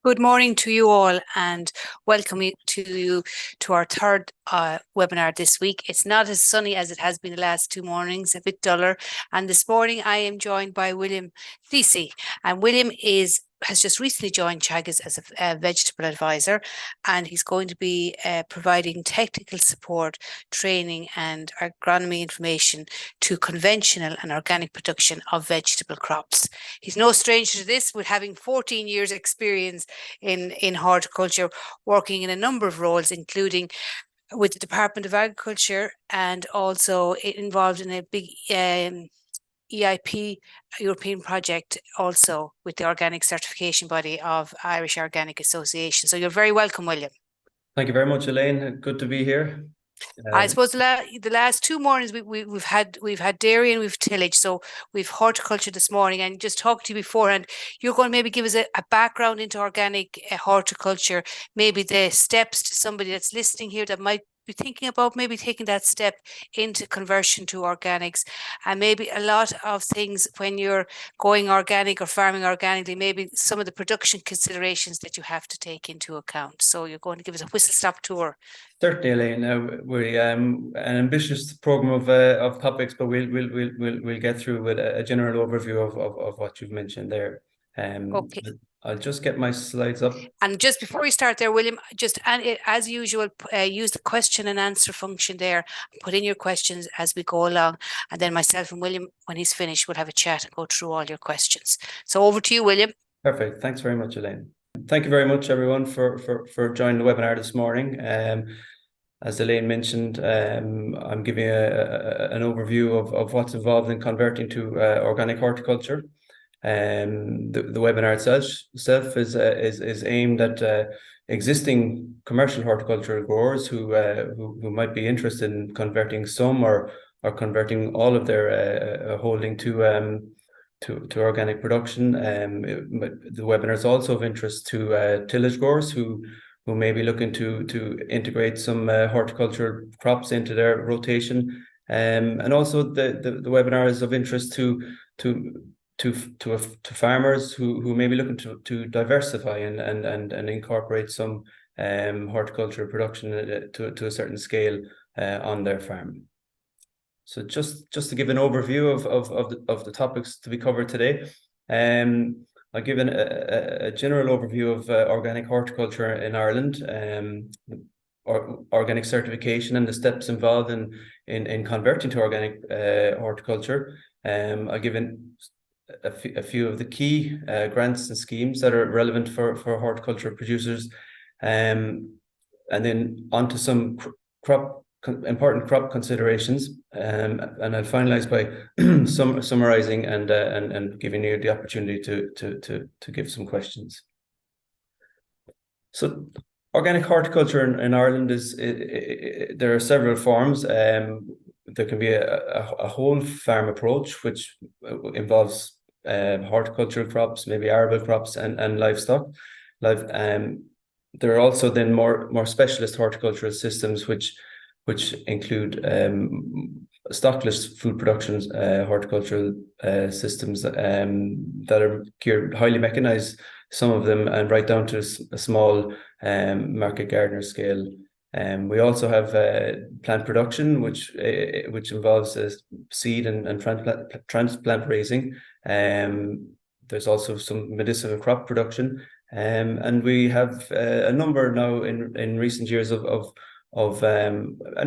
Good morning to you all and welcome you to our third webinar this week. It's not as sunny as it has been the last two mornings, a bit duller. And this morning I am joined by William Deasy, and William has just recently joined Teagasc as a vegetable advisor, and he's going to be providing technical support, training and agronomy information to conventional and organic production of vegetable crops. He's no stranger to this, with having 14 years experience in horticulture, working in a number of roles, including with the Department of Agriculture and also involved in a big EIP European project, also with the organic certification body of Irish Organic Association. So you're very welcome, William. Thank you very much, Elaine. Good to be here. I suppose the last two mornings we've had dairy and we've tillage, so we've horticulture this morning. And just talking to you beforehand, you're going to maybe give us a background into organic horticulture, maybe the steps to somebody that's listening here that might be thinking about maybe taking that step into conversion to organics, and maybe a lot of things when you're going organic or farming organically, maybe some of the production considerations that you have to take into account. So you're going to give us a whistle-stop tour. Certainly, Elaine. We're an ambitious program of topics, but we'll get through with a general overview of what you've mentioned there. Okay. I'll just get my slides up. And just before we start there, William, just as usual, use the question and answer function there. Put in your questions as we go along, and then myself and William, when he's finished, we'll have a chat and go through all your questions. So over to you, William. Perfect. Thanks very much, Elaine. Thank you very much, everyone, for joining the webinar this morning. As Elaine mentioned, I'm giving an overview of what's involved in converting to organic horticulture. The webinar itself is aimed at existing commercial horticultural growers who might be interested in converting some or converting all of their holding to organic production. The webinar is also of interest to tillage growers who may be looking to integrate some horticultural crops into their rotation, and also the webinar is of interest to farmers who may be looking to diversify and incorporate some horticultural production to a certain scale on their farm. So just to give an overview of the topics to be covered today, I'll give a general overview of organic horticulture in Ireland, organic certification and the steps involved in converting to organic horticulture. I'll give a few of the key grants and schemes that are relevant for horticultural producers, and then onto some important crop considerations, and I'll finalize by summarizing and giving you the opportunity to give some questions. So organic horticulture in Ireland there are several forms. There can be a whole farm approach, which involves horticultural crops, maybe arable crops and livestock. There are also then more specialist horticultural systems which include stockless food productions, horticultural systems that are geared, highly mechanized, some of them, and right down to a small market gardener scale. We also have plant production, which involves seed and transplant raising. There's also some medicinal crop production, and we have a number now in recent years in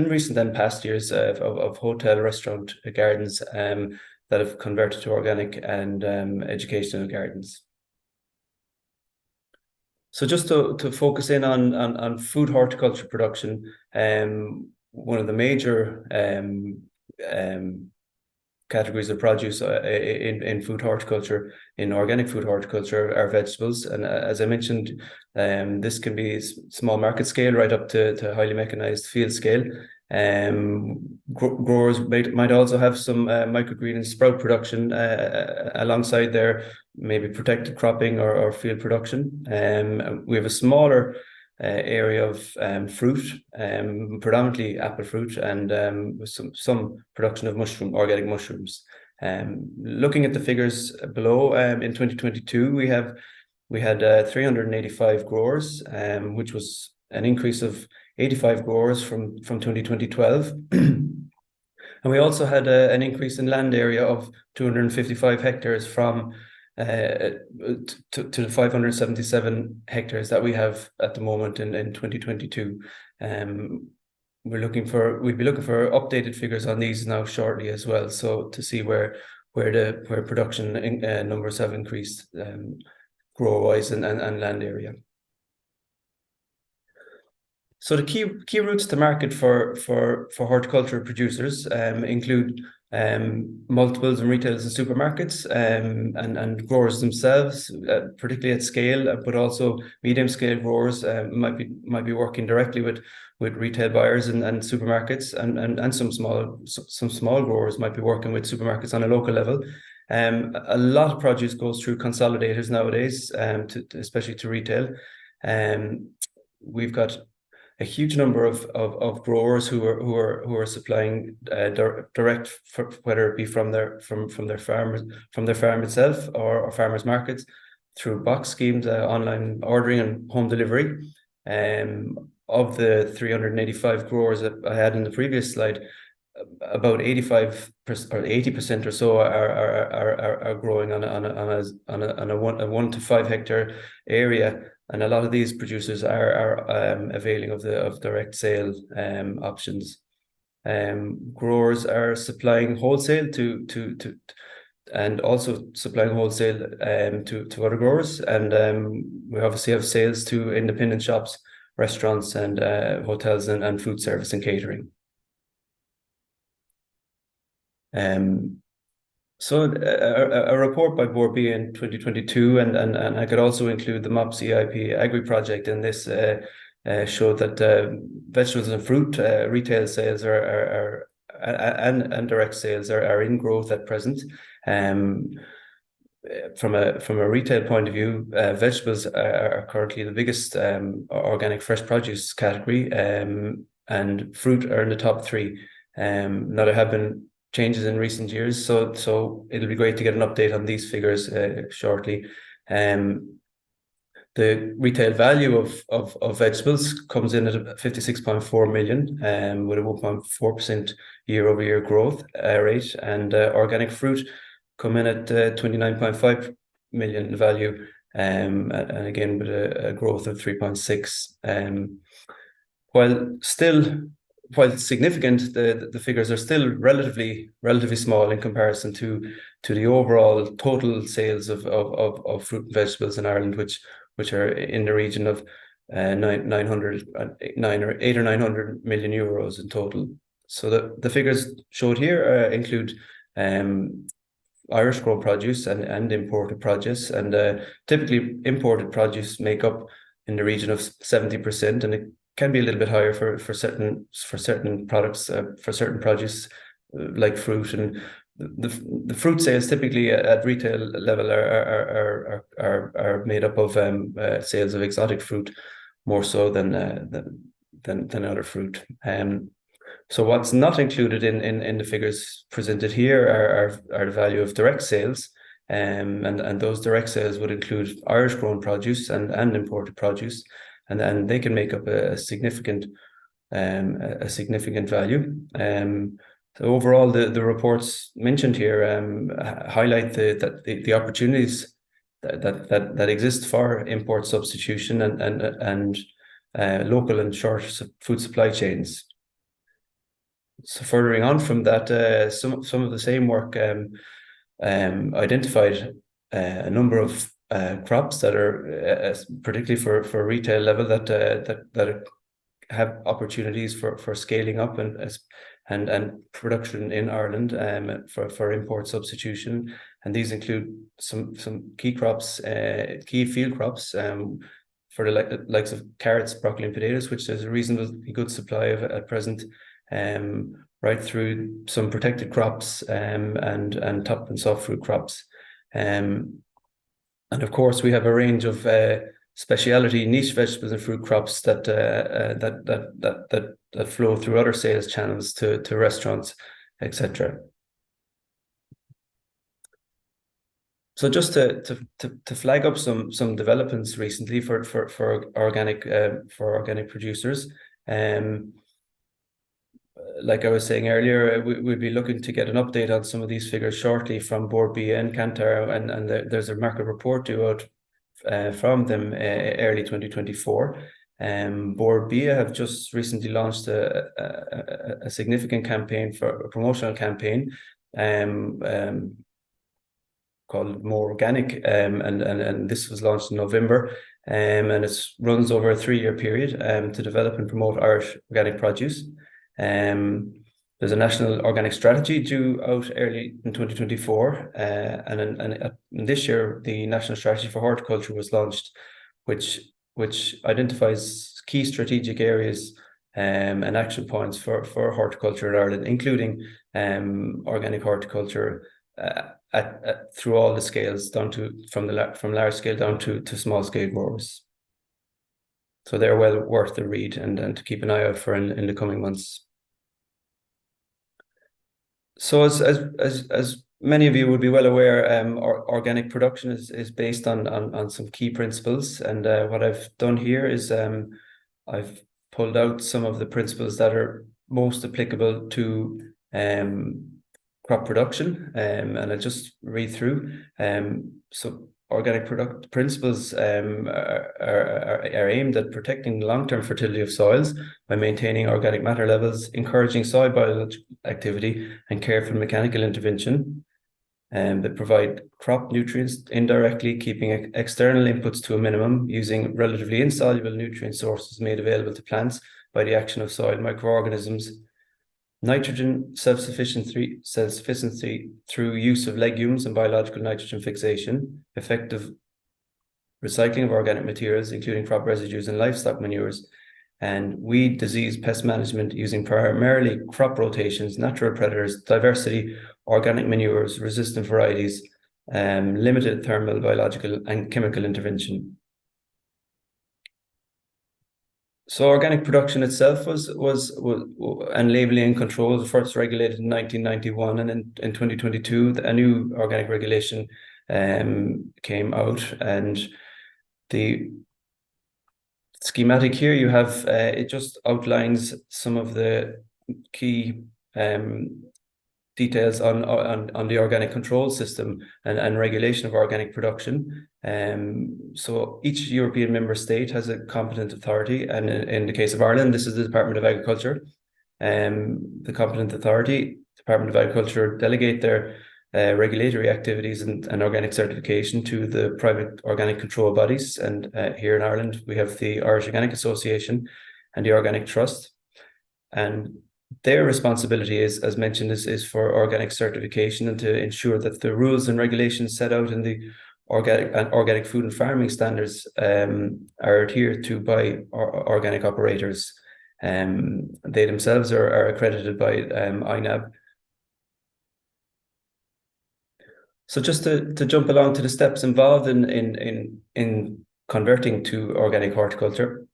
recent and past years of hotel, restaurant gardens that have converted to organic, and educational gardens. So just to focus in on food horticulture production, one of the major categories of produce in food horticulture, in organic food horticulture, are vegetables. And as I mentioned, this can be small market scale right up to highly mechanized field scale. Growers might also have some microgreen and sprout production alongside their maybe protected cropping or field production. We have a smaller area of fruit, predominantly apple fruit, and with some production of organic mushrooms. Looking at the figures below, in 2022 we have we had 385 growers, which was an increase of 85 growers from 2012. And we also had an increase in land area of 255 hectares from to the 577 hectares that we have at the moment in 2022. We'll be looking for updated figures on these now shortly as well, so to see where production numbers have increased, grower wise and land area. So the key routes to market for horticultural producers include multiples and retailers and supermarkets, and growers themselves, particularly at scale, but also medium scale growers might be working directly with retail buyers and supermarkets, and some small growers might be working with supermarkets on a local level. A lot of produce goes through consolidators nowadays, especially to retail. We've got a huge number of growers who are supplying direct, whether it be from their farm itself or farmers markets, through box schemes, online ordering and home delivery. Of the 385 growers that I had in the previous slide, about 85% or 80% or so are growing on a 1 to 5 hectare area, and a lot of these producers are availing of direct sale options. Growers are supplying wholesale to and also supplying wholesale to other growers, and we obviously have sales to independent shops, restaurants, and hotels and food service and catering. So a report by Board B in 2022, and I could also include the MOPS EIP Agri project in this, showed that vegetables and fruit retail sales and direct sales are in growth at present. From a retail point of view, vegetables are currently the biggest organic fresh produce category, and fruit are in the top 3. Now there have been changes in recent years, so it'll be great to get an update on these figures shortly. The retail value of vegetables comes in at 56.4 million, with a 1.4% year-over-year growth rate, and organic fruit come in at 29.5 million value, and again with a growth of 3.6. While significant, the figures are still relatively small in comparison to the overall total sales of fruit and vegetables in Ireland, which are in the region of 800 or 900 million euros in total. So the figures showed here include Irish grown produce and imported produce, and typically imported produce make up in the region of 70%, and it can be a little bit higher for certain products, for certain produce like fruit. And the fruit sales typically at retail level are made up of sales of exotic fruit more so than other fruit. So what's not included in the figures presented here are the value of direct sales, and those direct sales would include Irish grown produce and imported produce, and they can make up a significant value. So overall, the reports mentioned here highlight the opportunities that exist for import substitution and local and short food supply chains. So furthering on from that, some of the same work identified a number of crops that are particularly for retail level that have opportunities for scaling up and production in Ireland for import substitution, and these include some key crops, key field crops for the likes of carrots, broccoli, and potatoes, which there's a reasonably good supply of at present, right through some protected crops and top and soft fruit crops. And of course, we have a range of specialty niche vegetables and fruit crops that flow through other sales channels to restaurants, etc. So just to flag up some developments recently for organic producers. Like I was saying earlier, we'll be looking to get an update on some of these figures shortly from Board BA and Kantar, and there's a market report due out from them early 2024. Board BA have just recently launched a significant campaign, for a promotional campaign called More Organic, and this was launched in November, and it runs over a 3-year period to develop and promote Irish organic produce. There's a national organic strategy due out early in 2024, and this year the national strategy for horticulture was launched, which identifies key strategic areas and action points for horticulture in Ireland, including organic horticulture through all the scales, down to from large scale down to small scale growers. So they're well worth the read and to keep an eye out for in the coming months. So as many of you would be well aware, organic production is based on some key principles, and what I've done here is I've pulled out some of the principles that are most applicable to crop production, and I'll just read through. So organic product principles are aimed at protecting long-term fertility of soils by maintaining organic matter levels, encouraging soil biological activity, and careful mechanical intervention. They provide crop nutrients indirectly, keeping external inputs to a minimum, using relatively insoluble nutrient sources made available to plants by the action of soil microorganisms. Nitrogen self-sufficiency through use of legumes and biological nitrogen fixation, effective recycling of organic materials, including crop residues and livestock manures, and weed, disease, pest management using primarily crop rotations, natural predators, diversity, organic manures, resistant varieties, limited thermal, biological, and chemical intervention. So organic production itself was and labeling and control was first regulated in 1991, and in 2022 a new organic regulation came out, and the schematic here you have it just outlines some of the key details on the organic control system and regulation of organic production. So each European member state has a competent authority, and in the case of Ireland, this is the Department of Agriculture. The competent authority, Department of Agriculture, delegate their regulatory activities and organic certification to the private organic control bodies. And here in Ireland, we have the Irish Organic Association and the Organic Trust. And their responsibility is, as mentioned, is for organic certification and to ensure that the rules and regulations set out in the organic food and farming standards are adhered to by organic operators. They themselves are accredited by INAB. So just to jump along to the steps involved in converting to organic horticulture,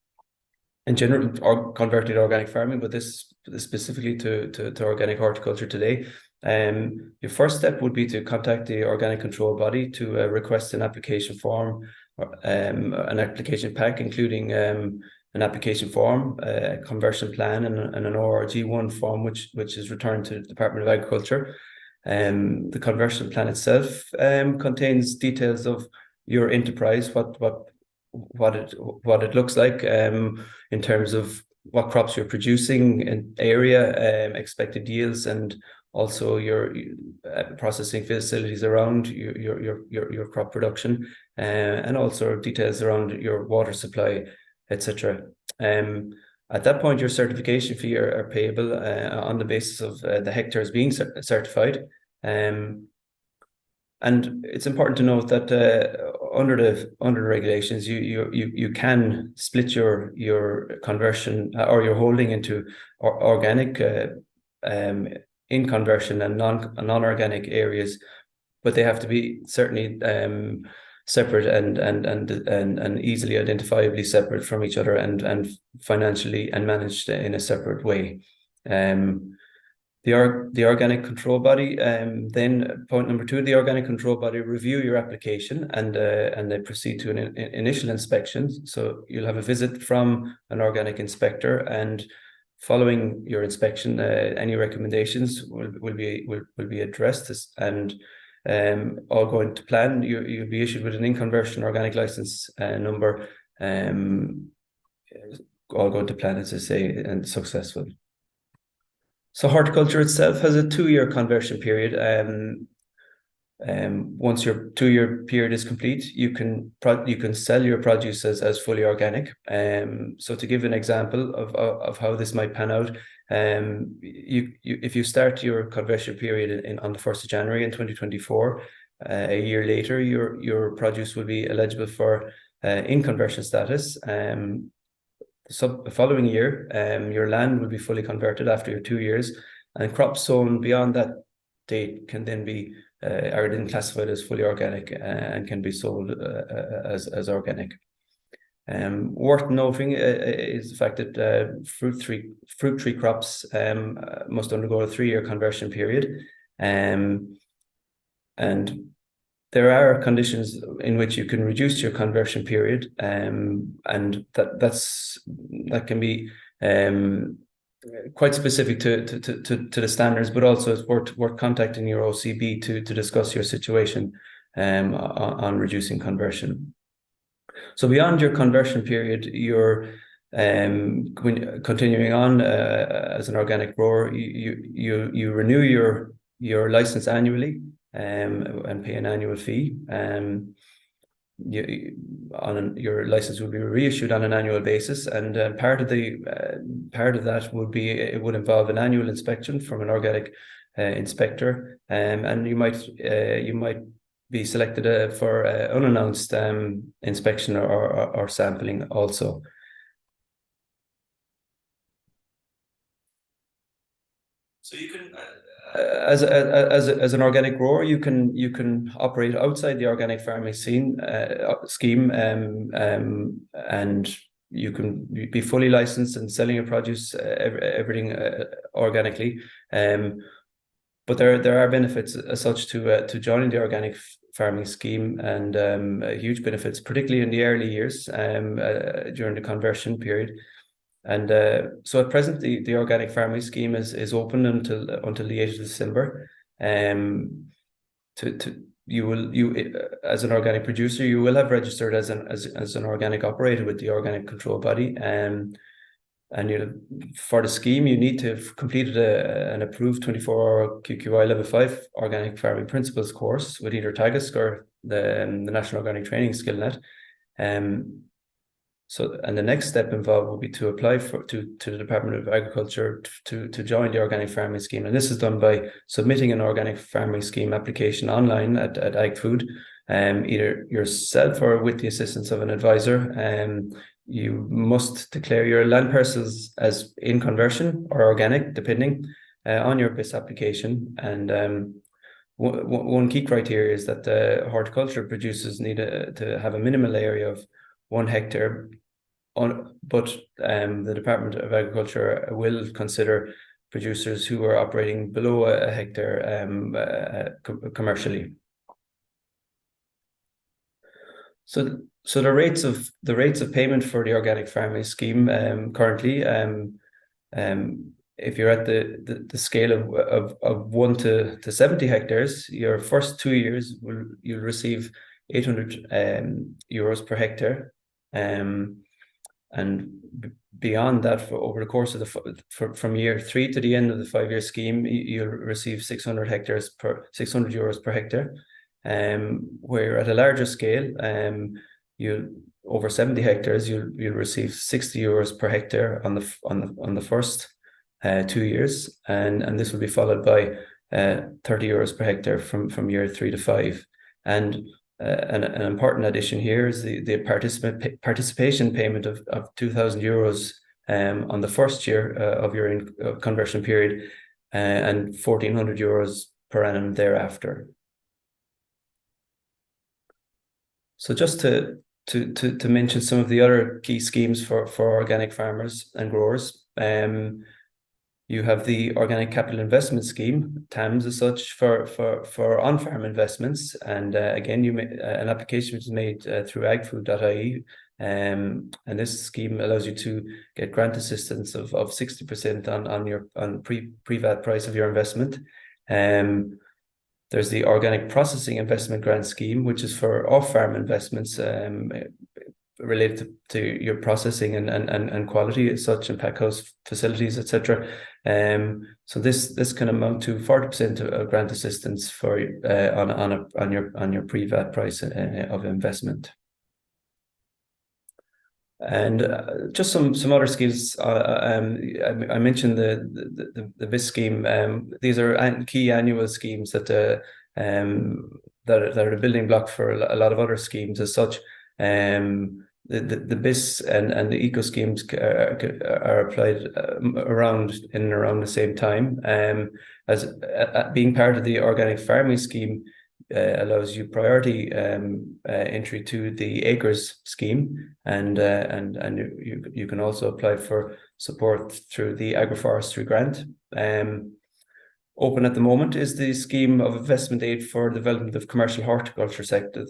in general, or converted organic farming, but this specifically to organic horticulture today. Your first step would be to contact the organic control body to request an application form, an application pack, including an application form, a conversion plan, and an ORG1 form, which is returned to the Department of Agriculture. The conversion plan itself contains details of your enterprise, what it looks like in terms of what crops you're producing, in area, expected yields, and also your processing facilities around your crop production, and also details around your water supply, etc. At that point, your certification fee are payable on the basis of the hectares being certified. And it's important to note that under the regulations, you can split your conversion or your holding into organic in conversion and non-organic areas, but they have to be certainly separate and easily identifiably separate from each other and financially and managed in a separate way. The organic control body, then point number 2, the organic control body review your application, and they proceed to an initial inspection. So you'll have a visit from an organic inspector, and following your inspection, any recommendations will be addressed, and all going to plan. You'll be issued with an in-conversion organic license number, all going to plan, as I say, and successful. So horticulture itself has a 2-year conversion period. Once your 2-year period is complete, you can sell your produce as fully organic. So to give an example of how this might pan out, if you start your conversion period on the 1st of January in 2024, a year later, your produce will be eligible for in conversion status. So the following year, your land will be fully converted after your 2 years, and crops sown beyond that date can then be are then classified as fully organic and can be sold as organic. Worth noting is the fact that fruit tree crops must undergo a 3-year conversion period, and there are conditions in which you can reduce your conversion period, and that can be quite specific to the standards, but also it's worth contacting your OCB to discuss your situation on reducing conversion. So beyond your conversion period, you're continuing on as an organic grower. You renew your license annually, and pay an annual fee. Your license will be reissued on an annual basis, and part of that would involve an annual inspection from an organic inspector, and you might be selected for unannounced inspection or sampling also. So you can, as an organic grower, you can operate outside the organic farming scheme, and you can be fully licensed and selling your produce, everything organically. But there are benefits as such to joining the organic farming scheme, and huge benefits, particularly in the early years during the conversion period. And so at present, the organic farming scheme is open until the 8th of December. You as an organic producer, you will have registered as an organic operator with the organic control body, and for the scheme you need to have completed an approved 24-hour QQI level 5 organic farming principles course with either Teagasc or the National Organic Training Skill Net. So, and the next step involved will be to apply to the Department of Agriculture to join the organic farming scheme, and this is done by submitting an organic farming scheme application online at AgFood, either yourself or with the assistance of an advisor. You must declare your land parcels as in conversion or organic, depending on your BIS application. And one key criteria is that the horticulture producers need to have a minimal area of 1 hectare. But the Department of Agriculture will consider producers who are operating below a hectare commercially. So the rates of payment for the organic farming scheme currently, if you're at the scale of 1 to 70 hectares, your first 2 years you'll receive 800 euros per hectare. And beyond that, over the course of from year 3 to the end of the 5-year scheme, you'll receive 600 euros per hectare. Where at a larger scale, over 70 hectares, you'll receive 60 euros per hectare on the first 2 years, and this will be followed by 30 euros per hectare from year 3 to 5. And an important addition here is the participation payment of 2,000 euros on the first year of your conversion period, and 1,400 euros per annum thereafter. So just to mention some of the other key schemes for organic farmers and growers, You have the Organic Capital Investment Scheme, TAMS as such, for on-farm investments. And again, an application was made through agfood.ie. And this scheme allows you to get grant assistance of 60% on pre-VAT price of your investment. There's the Organic Processing Investment Grant Scheme, which is for off-farm investments related to your processing and quality as such, and pack house facilities, etc. So this can amount to 40% of grant assistance for on your pre-VAT price of investment. And just some other schemes. I mentioned the VIS scheme. These are key annual schemes that are the building block for a lot of other schemes as such. The BIS and the eco schemes are applied around the same time. As being part of the organic farming scheme allows you priority entry to the acres scheme, and you can also apply for support through the agroforestry grant. Open at the moment is the scheme of investment aid for development of commercial horticulture sector,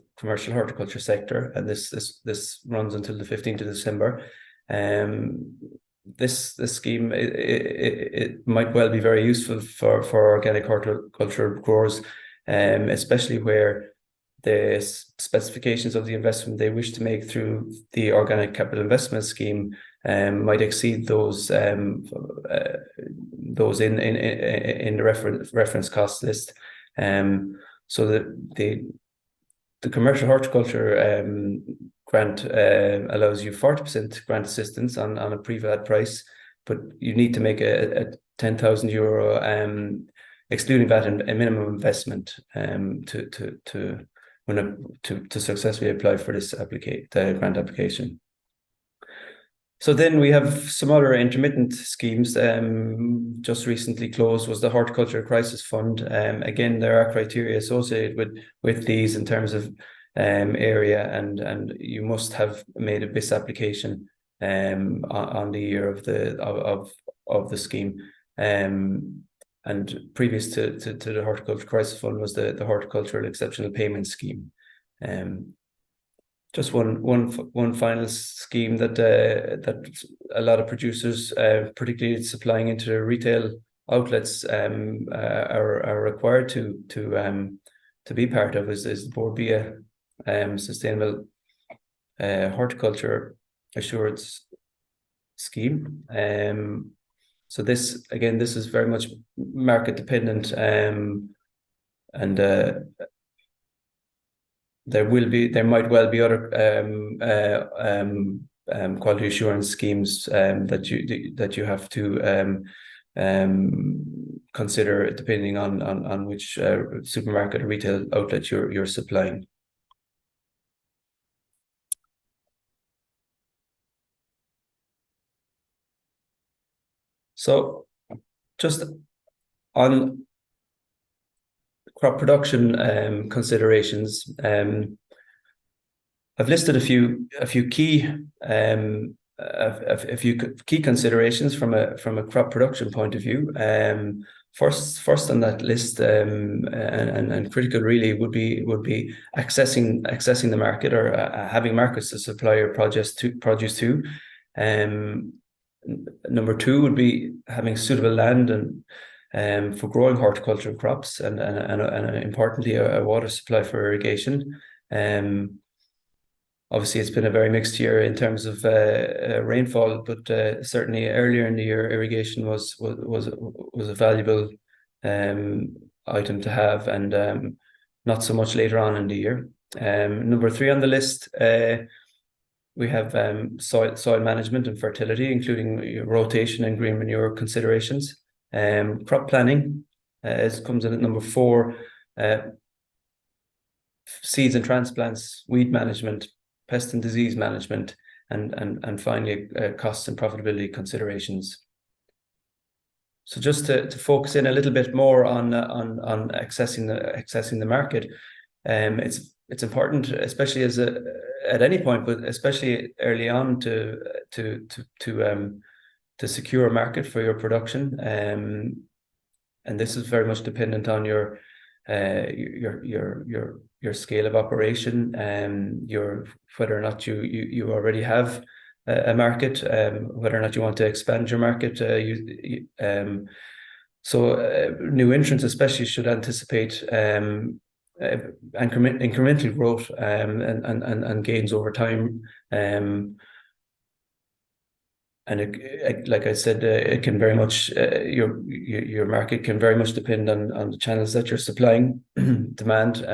and this runs until the 15th of December. This scheme it might well be very useful for organic horticulture growers, especially where the specifications of the investment they wish to make through the Organic Capital Investment Scheme might exceed those in the reference cost list. So the commercial horticulture grant allows you 40% grant assistance on a pre-VAT price, but you need to make a €10,000 excluding VAT and a minimum investment to successfully apply for this grant application. So then we have some other intermittent schemes. Just recently closed was the Horticulture Crisis Fund. Again, there are criteria associated with these in terms of area, and you must have made a BIS application on the year of the scheme. And previous to the Horticulture Crisis Fund was the Horticultural Exceptional Payment Scheme. Just one final scheme that a lot of producers, particularly supplying into the retail outlets, are required to be part of is the Borbia Sustainable Horticulture Assurance Scheme. So this is very much market dependent, and there might well be other quality assurance schemes that you have to consider depending on which supermarket or retail outlet you're supplying. So just on crop production considerations, I've listed a few key considerations from a crop production point of view. First on that list, and critical really would be accessing the market, or having markets to supply your produce to. Number two would be having suitable land and for growing horticultural crops, and importantly a water supply for irrigation. Obviously, it's been a very mixed year in terms of rainfall, but certainly earlier in the year, irrigation was a valuable item to have, and not so much later on in the year. Number three on the list, we have soil management and fertility, including rotation and green manure considerations. Crop planning comes in at number four. Seeds and transplants, weed management, pest and disease management, and finally costs and profitability considerations. So just to focus in a little bit more on accessing the market, it's important, especially at any point, but especially early on, to secure a market for your production, and this is very much dependent on your scale of operation, your whether or not you already have a market, whether or not you want to expand your market. So new entrants especially should anticipate incremental growth and gains over time. And like I said, it can very much your market can very much depend on the channels that you're supplying, demand,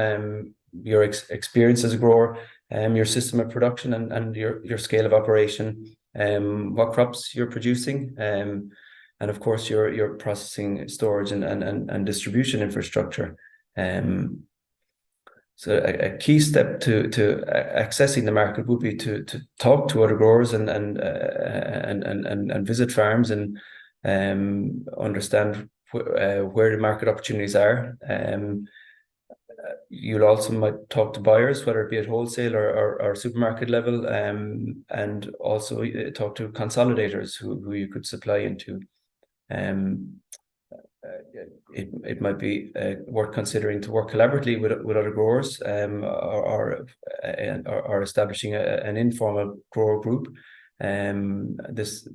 your experience as a grower, your system of production, and your scale of operation, what crops you're producing, and of course your processing, storage, and distribution infrastructure. So a key step to accessing the market would be to talk to other growers and visit farms and understand where the market opportunities are. You'll also might talk to buyers, whether it be at wholesale or supermarket level, and also talk to consolidators who you could supply into. It might be worth considering to work collaboratively with other growers, or establishing an informal grower group. This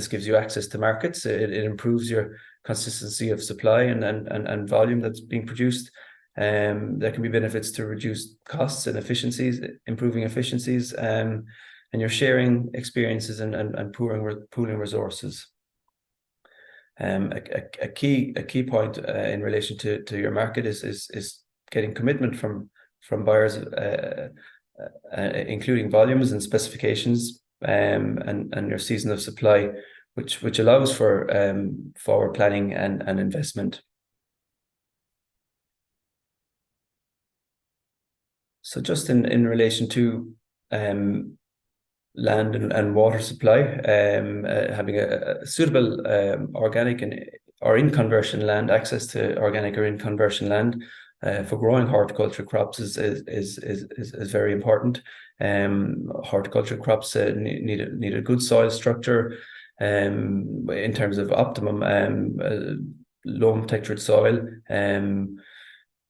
gives you access to markets. It improves your consistency of supply and volume that's being produced. There can be benefits to reduce costs and efficiencies, improving efficiencies, and you're sharing experiences and pooling resources. A key point in relation to your market is getting commitment from buyers, including volumes and specifications, and your season of supply, which allows for forward planning and investment. So just in relation to land and water supply, having a suitable organic or in conversion land, access to organic or in conversion land for growing horticulture crops is very important. Horticulture crops need a good soil structure, in terms of optimum loam textured soil.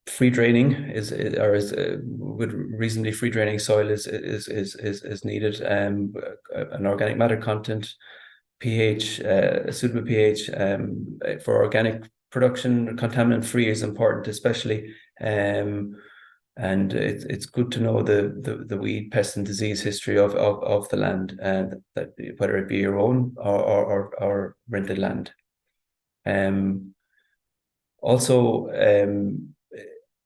Free draining with reasonably free draining soil is needed. An organic matter content, pH, a suitable pH for organic production, contaminant free is important, especially. And it's good to know the weed, pest, and disease history of the land, that whether it be your own or rented land. Also,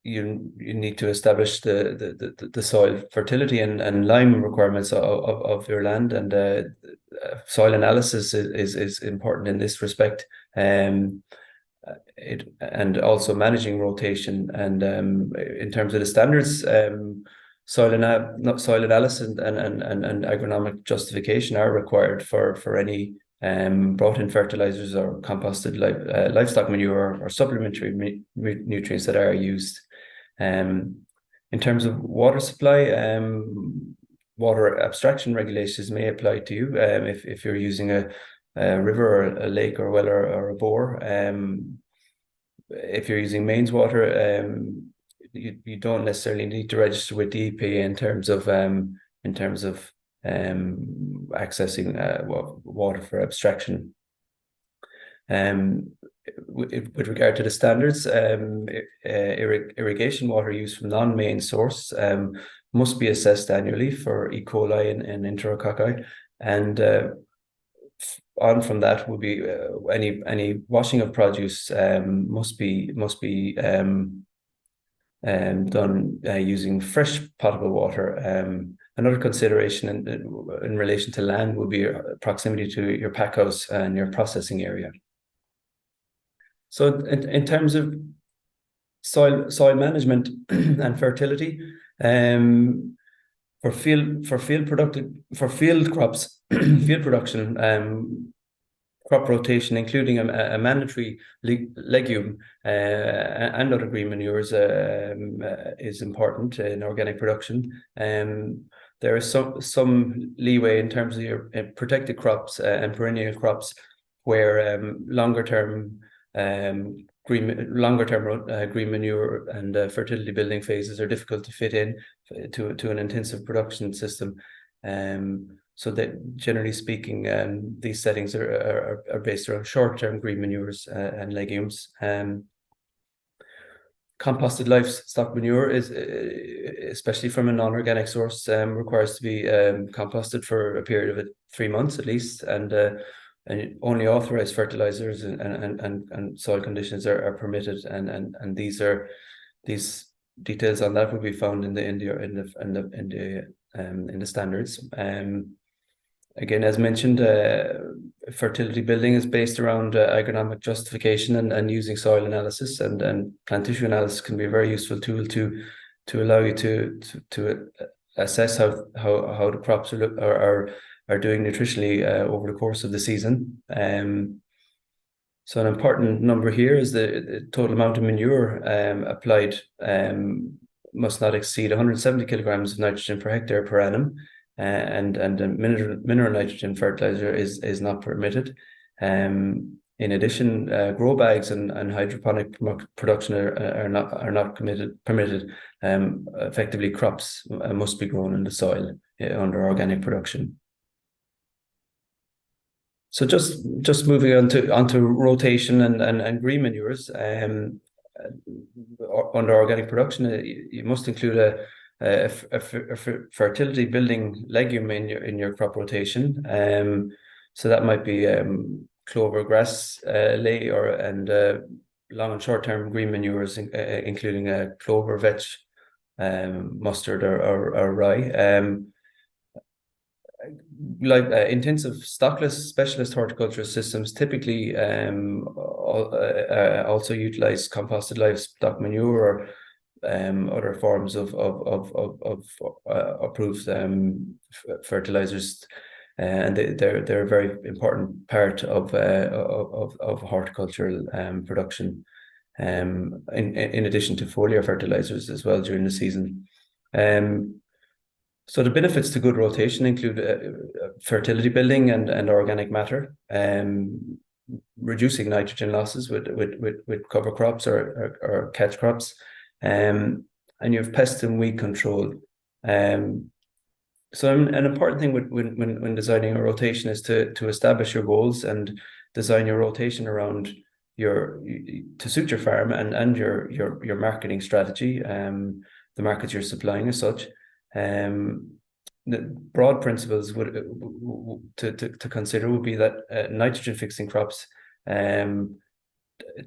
you need to establish the soil fertility and lime requirements of your land, and soil analysis is important in this respect. And also managing rotation, and in terms of the standards, soil analysis and agronomic justification are required for any brought in fertilizers or composted livestock manure or supplementary nutrients that are used. In terms of water supply, water abstraction regulations may apply to you if you're using a river or a lake or well or a bore. If you're using mains water, you don't necessarily need to register with the EPA in terms of accessing water for abstraction. With regard to the standards, irrigation water used from non-main source must be assessed annually for E. coli and enterococci, and on from that will be any washing of produce must be done using fresh potable water. Another consideration in relation to land would be proximity to your pack house and your processing area. So in terms of soil management and fertility, for field crops, field production, crop rotation, including a mandatory legume and other green manures, is important in organic production. There is some leeway in terms of your protected crops and perennial crops where longer term green manure and fertility building phases are difficult to fit in to an intensive production system. So that generally speaking, these settings are based around short-term green manures and legumes. Composted livestock manure is, especially from a non-organic source, requires to be composted for a period of 3 months at least, and only authorized fertilizers and soil conditions are permitted, and these details on that will be found in the standards. Again, as mentioned, fertility building is based around agronomic justification and using soil analysis, and plant tissue analysis can be a very useful tool to allow you to assess how the crops are doing nutritionally over the course of the season. So an important number here is the total amount of manure applied must not exceed 170 kilograms of nitrogen per hectare per annum. And mineral nitrogen fertilizer is not permitted. In addition, grow bags and hydroponic production are not permitted. Effectively, crops must be grown in the soil under organic production. So just moving onto rotation and green manures. Under organic production, you must include a fertility building legume in your crop rotation. So that might be clover, grass, ley, and long and short term green manures, including clover, vetch, mustard, or rye. Intensive stockless specialist horticulture systems typically also utilize composted livestock manure or other forms of approved fertilizers, and they're a very important part of horticultural production, in addition to foliar fertilizers as well during the season. So the benefits to good rotation include fertility building and organic matter, reducing nitrogen losses with cover crops or catch crops. And you have pest and weed control. So an important thing when designing a rotation is to establish your goals and design your rotation around to suit your farm and your marketing strategy, the markets you're supplying as such. The broad principles to consider would be that nitrogen fixing crops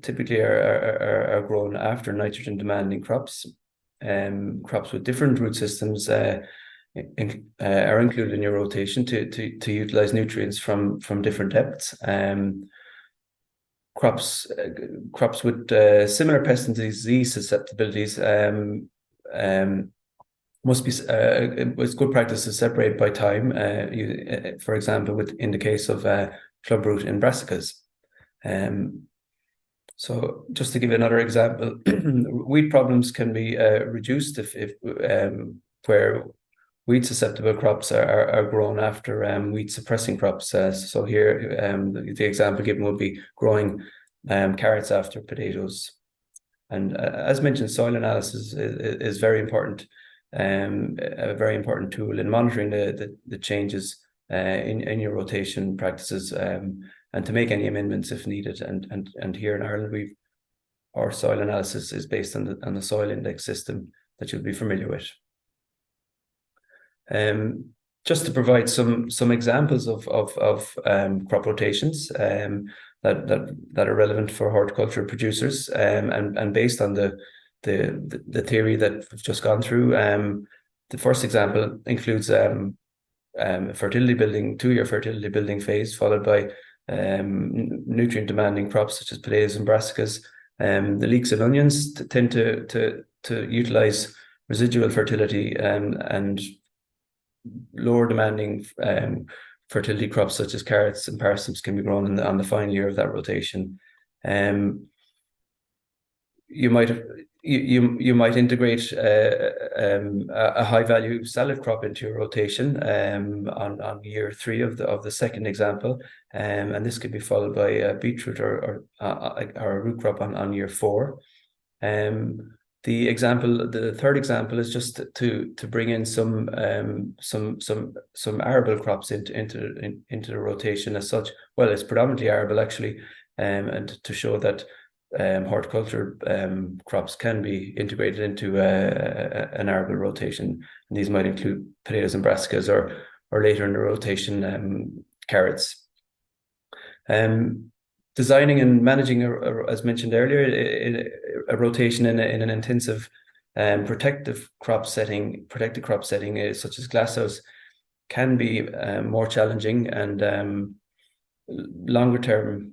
typically are grown after nitrogen demanding crops. Crops with different root systems are included in your rotation to utilize nutrients from different depths. Crops with similar pest and disease susceptibilities must be it's good practice to separate by time. For example, in the case of clubroot in brassicas. So just to give another example, weed problems can be reduced if where weed susceptible crops are grown after weed suppressing crops. So here the example given would be growing carrots after potatoes. And as mentioned, soil analysis is very important, a very important tool in monitoring the changes in your rotation practices, and to make any amendments if needed. And here in Ireland, our soil analysis is based on the soil index system that you'll be familiar with. Just to provide some examples of crop rotations that are relevant for horticulture producers, and based on the theory that we've just gone through. The first example includes fertility building, 2-year fertility building phase, followed by nutrient demanding crops such as potatoes and brassicas. The leeks and onions tend to utilize residual fertility, and lower demanding fertility crops such as carrots and parsnips can be grown on the final year of that rotation. You might you might integrate a high value salad crop into your rotation on year 3 of the second example, and this could be followed by a beetroot or a root crop on year 4. The third example is just to bring in some arable crops into the rotation as such. Well, it's predominantly arable actually, and to show that horticulture crops can be integrated into an arable rotation. And these might include potatoes and brassicas, or later in the rotation, carrots. Designing and managing, as mentioned earlier, a rotation in an intensive protected crop setting, such as glasshouse, can be more challenging, and longer term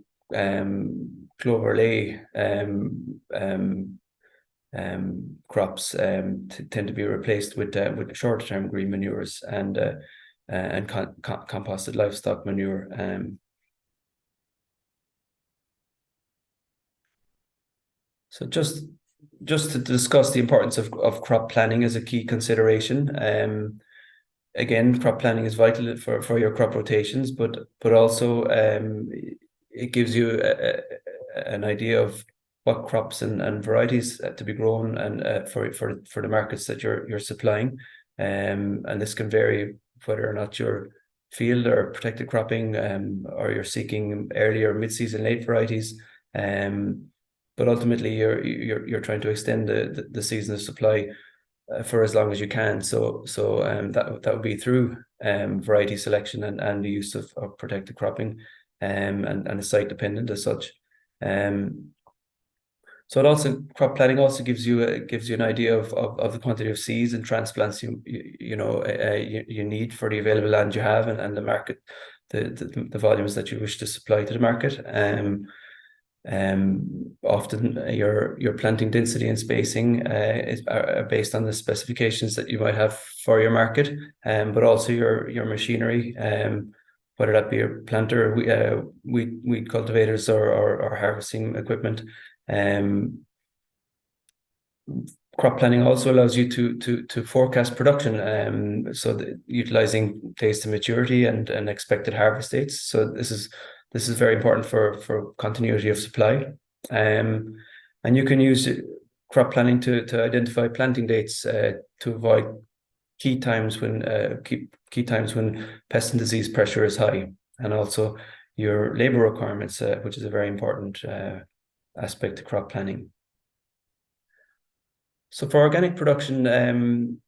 clover lay crops tend to be replaced with shorter term green manures and composted livestock manure. So just to discuss the importance of crop planning as a key consideration. Again, crop planning is vital for your crop rotations, but also it gives you an idea of what crops and varieties to be grown and for the markets that you're supplying. And this can vary whether or not you're field or protected cropping, or you're seeking early or mid-season late varieties. But ultimately, you're trying to extend the season of supply for as long as you can. So that would be through variety selection and the use of protected cropping, and is site dependent as such. So crop planning also gives you an idea of the quantity of seeds and transplants you need for the available land you have, and the market, the volumes that you wish to supply to the market. Often your planting density and spacing are based on the specifications that you might have for your market, but also your machinery, whether that be your planter, weed cultivators, or harvesting equipment. Crop planning also allows you to forecast production, so utilizing days to maturity and expected harvest dates. So this is very important for continuity of supply. And you can use crop planning to identify planting dates to avoid key times when pest and disease pressure is high, and also your labor requirements, which is a very important aspect to crop planning. So for organic production,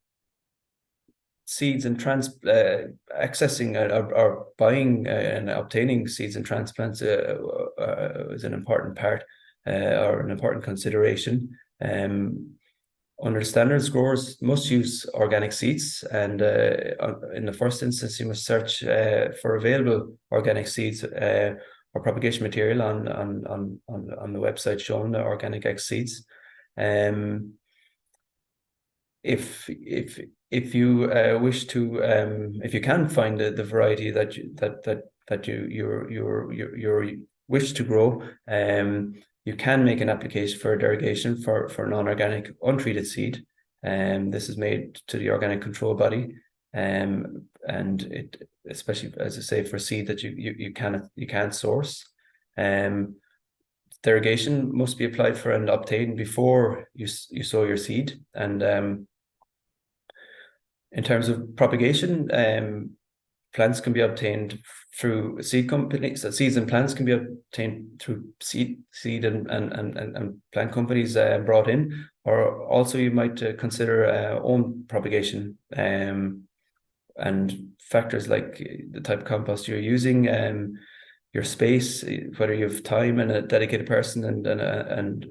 seeds and accessing or buying and obtaining seeds and transplants is an important part, or an important consideration. Under standards, growers must use organic seeds, and in the first instance, you must search for available organic seeds or propagation material on the website shown, the Organic X Seeds. If you wish to, if you can find the variety that you wish to grow, you can make an application for a derogation for non-organic untreated seed. This is made to the organic control body, and it, especially as I say, for seed that you can't source. Derogation must be applied for and obtained before you sow your seed. And in terms of propagation, plants can be obtained through seed companies. So seeds and plants can be obtained through seed and plant companies brought in, or also you might consider own propagation, and factors like the type of compost you're using, your space, whether you have time and a dedicated person, and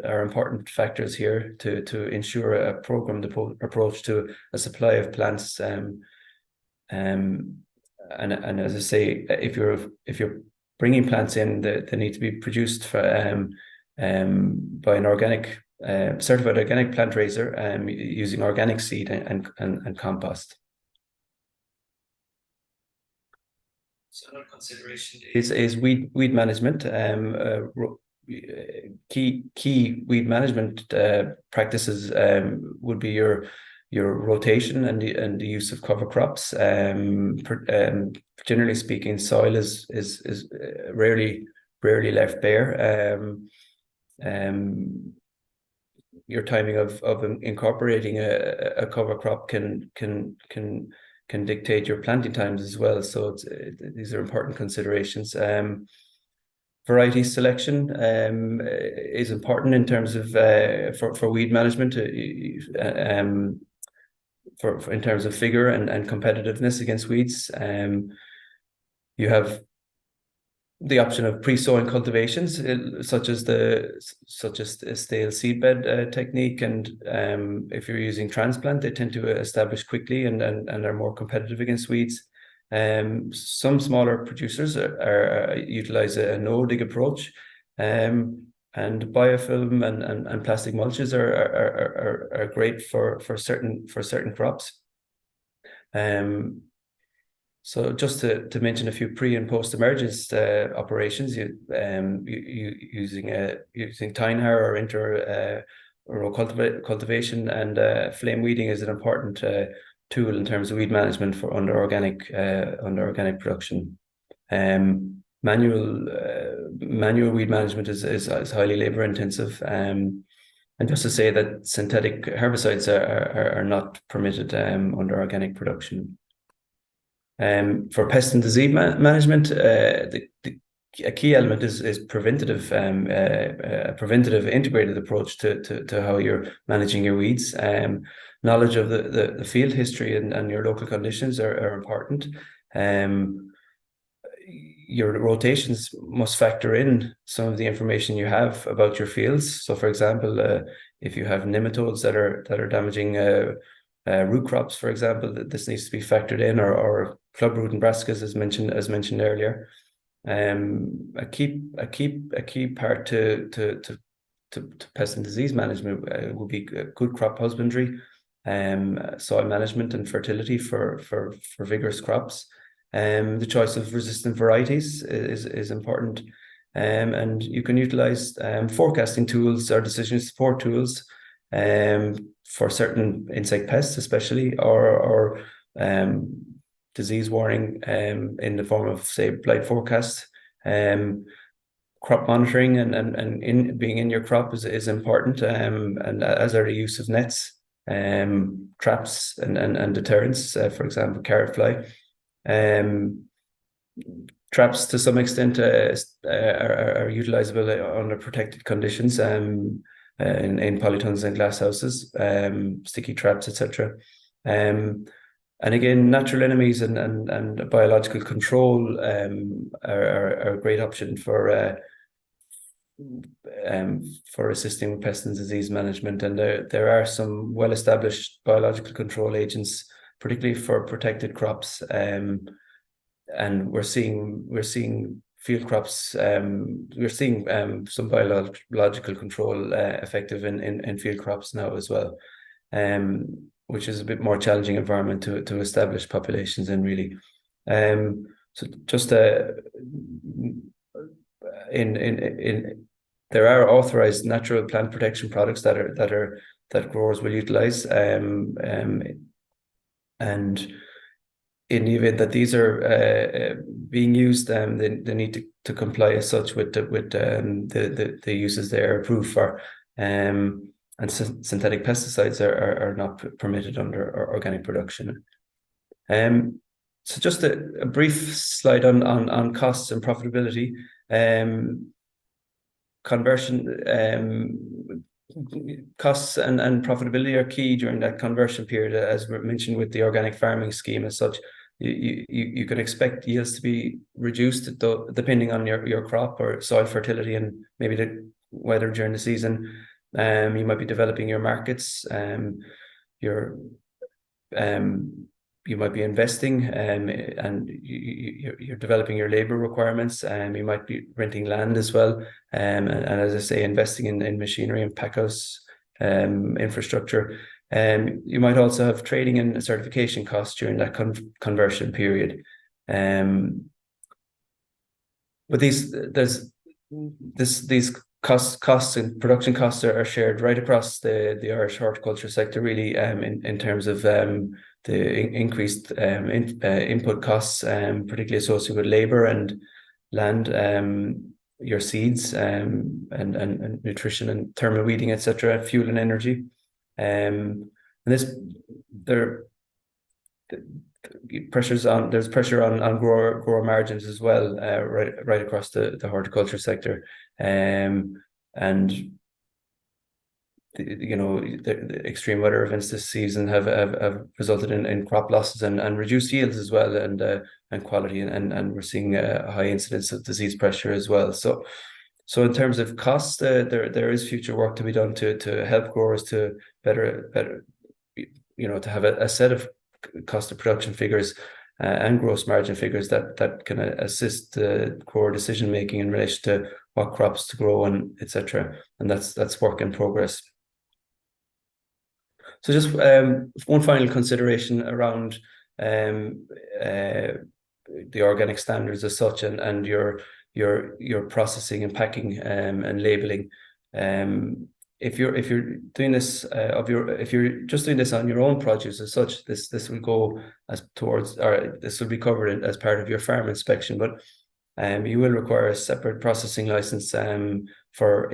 are important factors here to ensure a programmed approach to a supply of plants. And as I say, if you're bringing plants in, they need to be produced for, by an organic certified organic plant raiser, using organic seed and compost. So another consideration is weed management. key weed management practices would be your rotation and the use of cover crops. Generally speaking, soil is rarely left bare. Your timing of incorporating a cover crop can dictate your planting times as well. So these are important considerations. Variety selection is important in terms of for weed management, for in terms of vigor and competitiveness against weeds. You have the option of pre-sowing cultivations, such as the stale seedbed technique, and if you're using transplant, they tend to establish quickly and are more competitive against weeds. Some smaller producers utilize a no-dig approach, and biofilm and plastic mulches are great for certain crops. So just to mention a few pre and post emergence operations, using tine-harrow or row cultivation and flame weeding is an important tool in terms of weed management for under organic production. Manual weed management is highly labor intensive, and just to say that synthetic herbicides are not permitted under organic production. For pest and disease management, a key element is preventative, a preventative integrated approach to how you're managing your weeds. Knowledge of the field history and your local conditions are important. Your rotations must factor in some of the information you have about your fields. So, for example, if you have nematodes that are damaging root crops, for example, this needs to be factored in, or clubroot and brassicas, as mentioned earlier. A key part to pest and disease management will be good crop husbandry, soil management and fertility for vigorous crops. The choice of resistant varieties is important, and you can utilize forecasting tools or decision support tools for certain insect pests, especially, or disease warning in the form of, say, blight forecast. Crop monitoring and being in your crop is important, and as are the use of nets, traps and deterrents, for example, carrot fly. Traps to some extent are utilizable under protected conditions, in polytunnels and glass houses, sticky traps, etc. And again, natural enemies and biological control are a great option for assisting with pest and disease management. And there are some well-established biological control agents, particularly for protected crops. And we're seeing field crops. We're seeing some biological control effective in field crops now as well, which is a bit more challenging environment to establish populations in, really. So just there are authorized natural plant protection products that growers will utilize, and in the event that these are being used, they need to comply as such with the uses they are approved for. And synthetic pesticides are not permitted under organic production. So just a brief slide on costs and profitability. Conversion costs and profitability are key during that conversion period, as we mentioned with the organic farming scheme as such. You can expect yields to be reduced depending on your crop or soil fertility and maybe the weather during the season. You might be developing your markets. You might be investing, and you're developing your labor requirements. You might be renting land as well, and as I say, investing in machinery and packhouse infrastructure. You might also have training and certification costs during that conversion period. But these costs and production costs are shared right across the Irish horticulture sector, really, in terms of the increased input costs, particularly associated with labour and land, your seeds, and nutrition and thermal weeding, etc., fuel and energy. And there's pressure on grower margins as well, right across the horticulture sector, and the extreme weather events this season have resulted in crop losses and reduced yields as well, and quality, and we're seeing a high incidence of disease pressure as well. So in terms of costs, there is future work to be done to help growers to better to have a set of cost of production figures and gross margin figures that can assist the grower decision making in relation to what crops to grow and etc. And that's work in progress. So just one final consideration around the organic standards as such, and your processing and packing and labeling. If you're doing this if you're just doing this on your own produce as such, this will go this will be covered as part of your farm inspection, but you will require a separate processing license for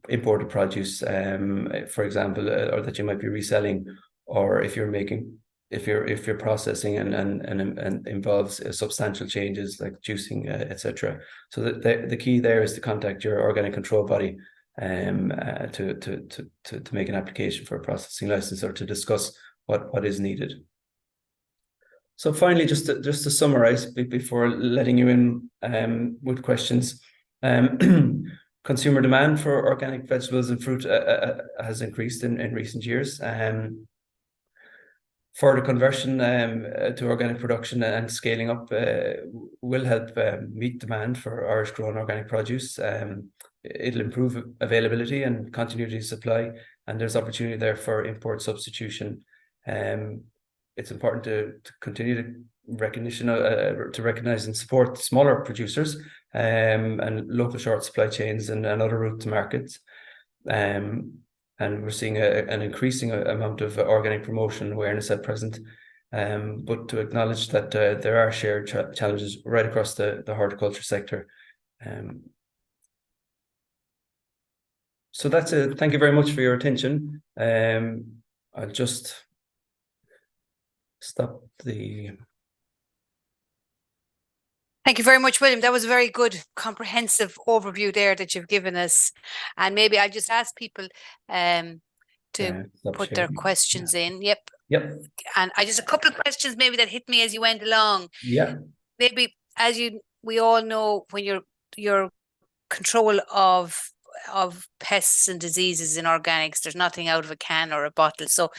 imported produce, for example, or that you might be reselling, or if you're processing and involves substantial changes like juicing, etc. So the key there is to contact your organic control body to make an application for a processing license, or to discuss what is needed. So finally, just to summarize before letting you in with questions, consumer demand for organic vegetables and fruit has increased in recent years. Further conversion to organic production and scaling up will help meet demand for Irish grown organic produce. It'll improve availability and continuity of supply, and there's opportunity there for import substitution. It's important to continue to recognize and support smaller producers and local short supply chains and other route to markets. And we're seeing an increasing amount of organic promotion awareness at present, but to acknowledge that there are shared challenges right across the horticulture sector. So that's it. Thank you very much for your attention. I'll just stop the... Thank you very much, William. That was a very good, comprehensive overview there that you've given us. And maybe I'll just ask people to put their questions in. Yep. And I just a couple of questions maybe that hit me as you went along. Yeah. Maybe we all know, when your control of pests and diseases in organics, there's nothing out of a can or a bottle. So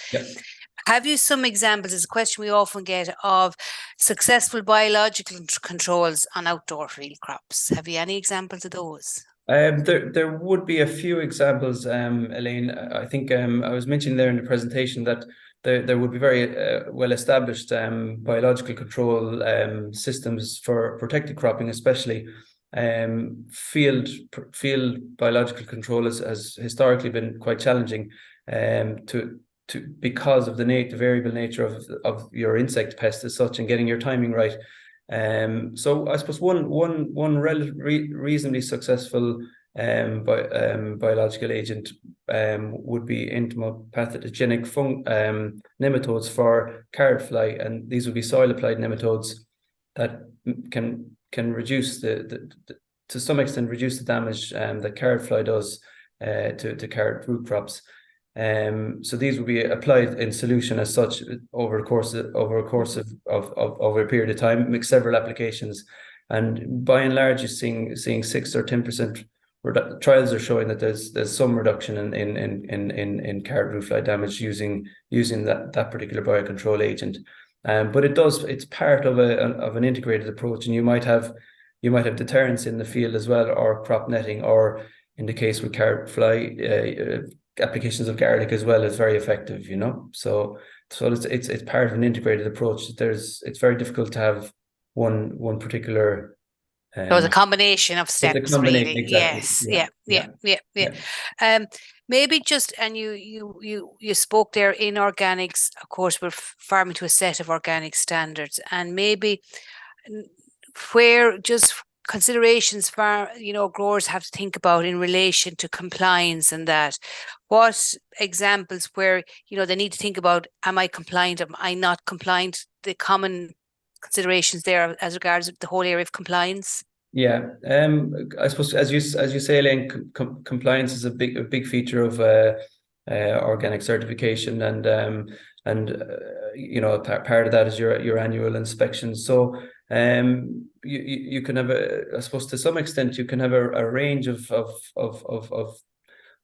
have you some examples? It's a question we often get, of successful biological controls on outdoor field crops. Have you any examples of those? There would be a few examples, Elaine. I think I was mentioning there in the presentation that there would be very well established biological control systems for protected cropping, especially. Field biological control has historically been quite challenging because of the variable nature of your insect pest as such, and getting your timing right. So I suppose one reasonably successful biological agent would be entomopathogenic nematodes for carrot fly, and these would be soil applied nematodes that can reduce to some extent reduce the damage that carrot fly does to carrot root crops. So these will be applied in solution as such over a course of a period of time, make several applications, and by and large you're seeing 6 or 10%. Trials are showing that there's some reduction in carrot root fly damage using that particular biocontrol agent. But it's part of an integrated approach, and you might have deterrents in the field as well, or crop netting, or in the case with carrot fly, applications of garlic as well is very effective, So it's part of an integrated approach. It's very difficult to have one particular So it's a combination of It's a steps, combination, really. exactly. Yes. Yeah, Yeah. Yeah. yeah, Yeah. Yeah. yeah. Maybe just, and you spoke there in organics. Of course, we're farming to a set of organic standards, and maybe where just considerations for growers have to think about in relation to compliance and that. What examples where they need to think about, am I compliant, am I not compliant? The common considerations there as regards the whole area of compliance. Yeah, I suppose as you say, Elaine, compliance is a big feature of organic certification, and part of that is your annual inspection. So you can have I suppose to some extent you can have a range of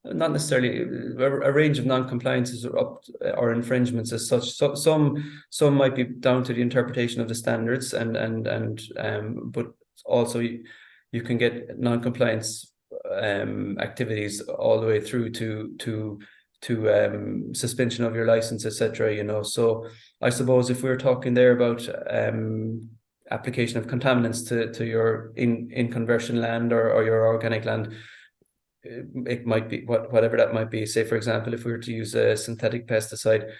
not necessarily a range of non-compliances or infringements as such. So some might be down to the interpretation of the standards, but also you can get non-compliance activities all the way through to suspension of your license, etc. So I suppose if we're talking there about application of contaminants to your in conversion land or your organic land, it might be whatever that might be. Say, for example, if we were to use a synthetic pesticide,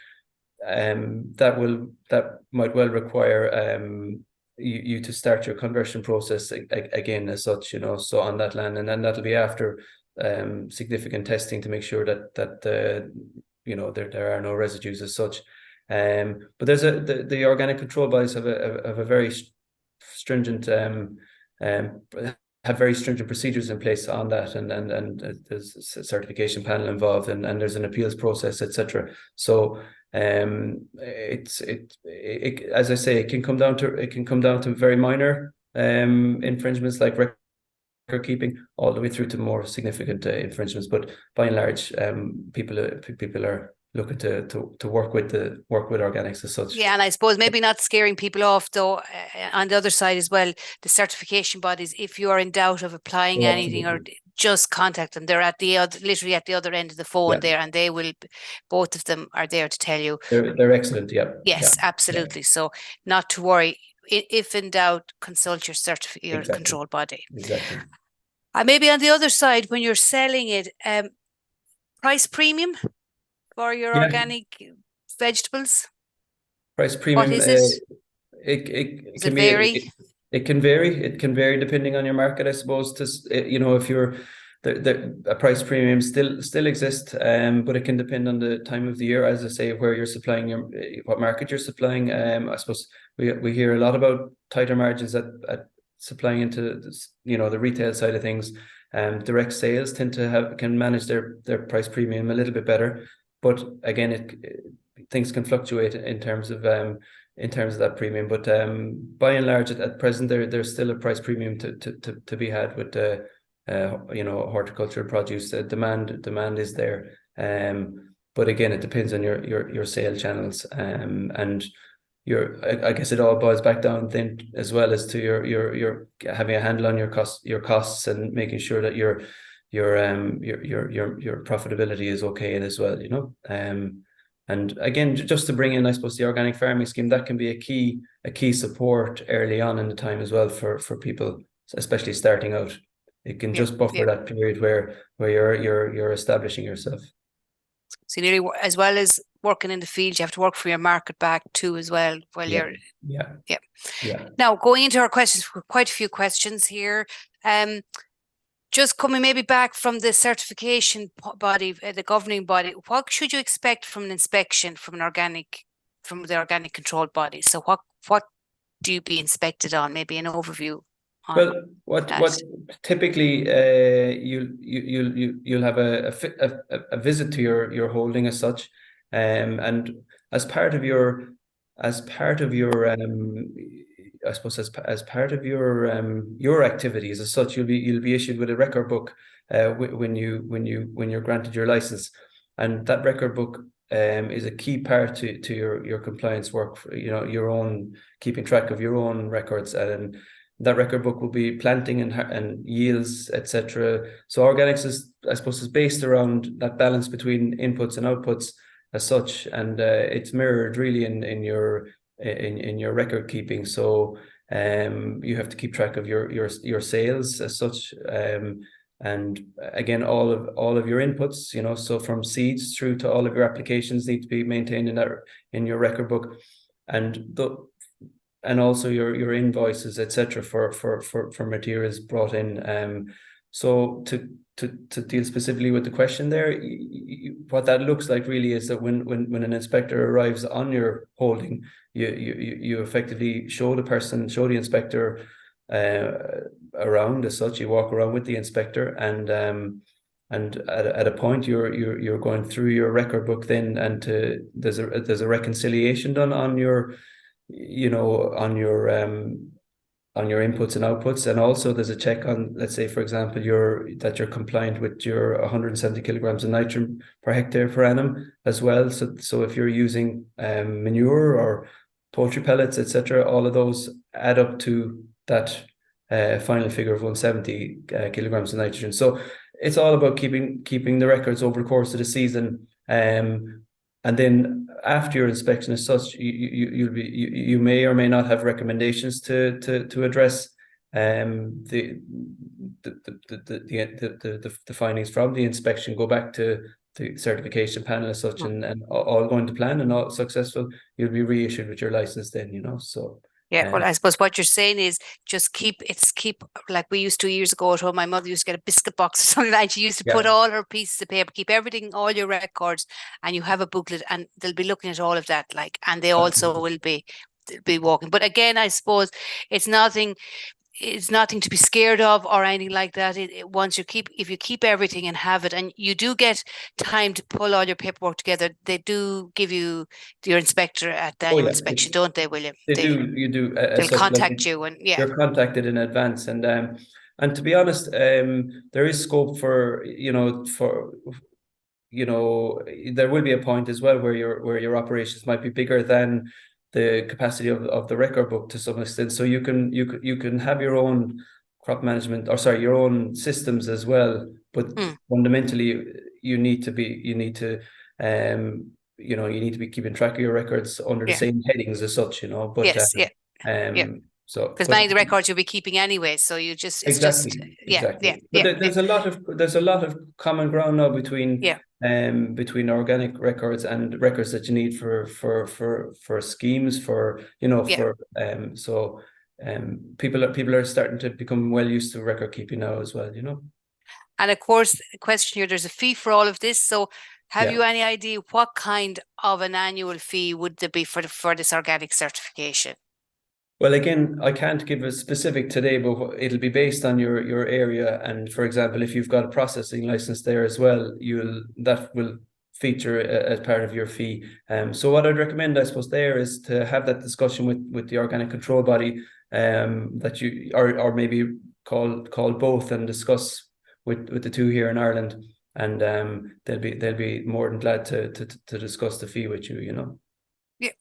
that might well require you to start your conversion process again as such, so on that land, and then that'll be after significant testing to make sure that there are no residues as such. But there's the organic control bodies have a very stringent have very stringent procedures in place on that, and there's a certification panel involved, and there's an appeals process, etc. So it as I say, it can come down to very minor infringements like record keeping, all the way through to more significant infringements. But by and large, people are looking to work with organics as such. Yeah, and I suppose maybe not scaring people off though. On the other side as well, the certification bodies, if you are in doubt of applying anything, or just contact them. They're literally at the other end of the phone there, and they will. Both of them are there to tell you. They're excellent. Yeah. Yes, absolutely. Yeah. So not to worry. If in doubt, consult your control body. Exactly. And maybe on the other side, when you're selling it, price premium for your organic vegetables? Price premium. What is it? It Does can it vary? It can vary. It can vary depending on your market, I suppose. If you're a price premium still exists, but it can depend on the time of the year, as I say, where you're supplying what market you're supplying. I suppose we hear a lot about tighter margins at supplying into the retail side of things. Direct sales can manage their price premium a little bit better, but again, things can fluctuate in terms of that premium. But by and large, at present, there's still a price premium to be had with horticultural produce. Demand is there, but again, it depends on your sale channels, and I guess it all boils back down then as well as to your having a handle on your costs and making sure that your profitability is okay as well, and again, just to bring in, I suppose, the organic farming scheme, that can be a key support early on in the time as well for people, especially starting out. It can just buffer that period where you're establishing yourself. So nearly, as well as working in the field, you have to work for your market back too as well while you're. Yeah. Now, going into our questions, quite a few questions here. Just coming maybe back from the certification body, the governing body, what should you expect from an inspection from the organic controlled body? So what do you be inspected on? Maybe an overview. Well, what typically you'll have a visit to your holding as such, and as part of your I suppose as part of your activities as such, you'll be issued with a record book when you're granted your license, and that record book is a key part to your compliance work. Your own keeping track of your own records, and that record book will be planting and yields, etc. So organics is based around that balance between inputs and outputs as such, and it's mirrored really in your record keeping. So You have to keep track of your sales as such. And again, all of your inputs, you know, so from seeds through to all of your applications need to be maintained in your record book, and also your invoices, etc., for materials brought in. So to deal specifically with the question there, what that looks like really is that when an inspector arrives on your holding, you effectively show the inspector around as such. You walk around with the inspector, and at a point you're going through your record book then, and there's a reconciliation done on your, you know, on your inputs and outputs, and also there's a check on, let's say for example, that you're compliant with your 170 kilograms of nitrogen per hectare per annum as well. So if you're using manure or poultry pellets, etc., all of those add up to that final figure of 170 kilograms of nitrogen. So it's all about keeping the records over the course of the season, and then after your inspection as such, you may or may not have recommendations to address the findings from the inspection, go back to the certification panel as such, and all going to plan and all successful, you'll be reissued with your license then, you know. So yeah, well, I suppose what you're saying is just keep like we used to years ago at home. My mother used to get a biscuit box or something like that. She used to put all her pieces of paper, keep everything, all your records, and you have a booklet, and they'll be looking at all of that, like, and they also will be walking. But again, I suppose it's nothing to be scared of or anything like that. If you keep everything and have it, and you do get time to pull all your paperwork together, they do give you your inspector at the annual inspection, don't they, William? You do. They'll contact you, and you're contacted in advance, and to be honest, there is scope for there will be a point as well where your operations might be bigger than the capacity of the record book to some extent. So you can have your own crop management, or sorry, your own systems as well. But fundamentally, you need to be keeping track of your records under the same headings as such, you know. But yes, so because many of the records you'll be keeping anyway, so you just exactly. But there's a lot of common ground now between organic records and records that you need for schemes, for, you know, people are starting to become well used to record keeping now as well, you know. And of course, the question here, there's a fee for all of this. So have you any idea what kind of an annual fee would there be for this organic certification? Well, again, I can't give a specific today, but it'll be based on your area. And for example, if you've got a processing license there as well, that will feature as part of your fee. So what I'd recommend, I suppose, there is to have that discussion with the organic control body, that you or maybe call both and discuss with the two here in Ireland, and they'll be more than glad to discuss the fee with you, you know. Yeah.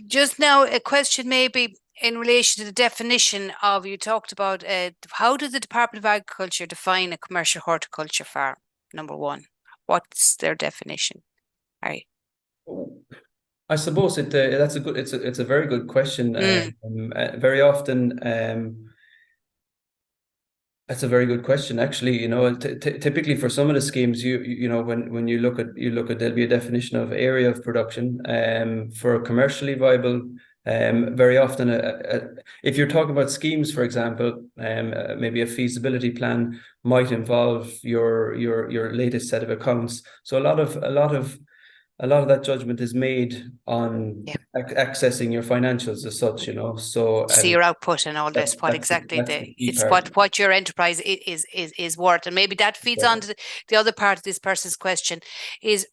Just now, a question maybe in relation to the definition of, you talked about how does the Department of Agriculture define a commercial horticulture farm? Number one, what's their definition? I suppose it's a very good question. Very often, that's a very good question, actually. You know, typically for some of the schemes, you know, when you look at there'll be a definition of area of production. For commercially viable, very often, if you're talking about schemes, for example, maybe a feasibility plan might involve your latest set of accounts. So a lot of that judgment is made on accessing your financials as such, you know. So see your output and all this, what exactly it's what your enterprise is worth. And maybe that feeds on to the other part of this person's question is,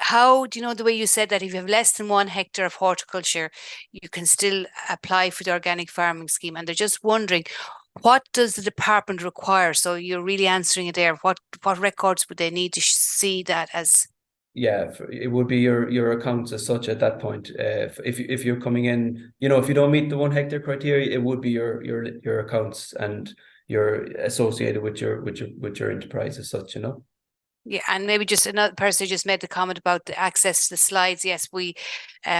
how do you know, the way you said that if you have less than 1 hectare of horticulture, you can still apply for the organic farming scheme, and they're just wondering, what does the department require? So you're really answering it there. What records would they need to see that as? Yeah, it would be your accounts as such at that point. If you're coming in, you know, if you don't meet the 1 hectare criteria, it would be your accounts, and you're associated with your enterprise as such, you know. Yeah, and maybe just another person who just made the comment about the access to the slides. Yes,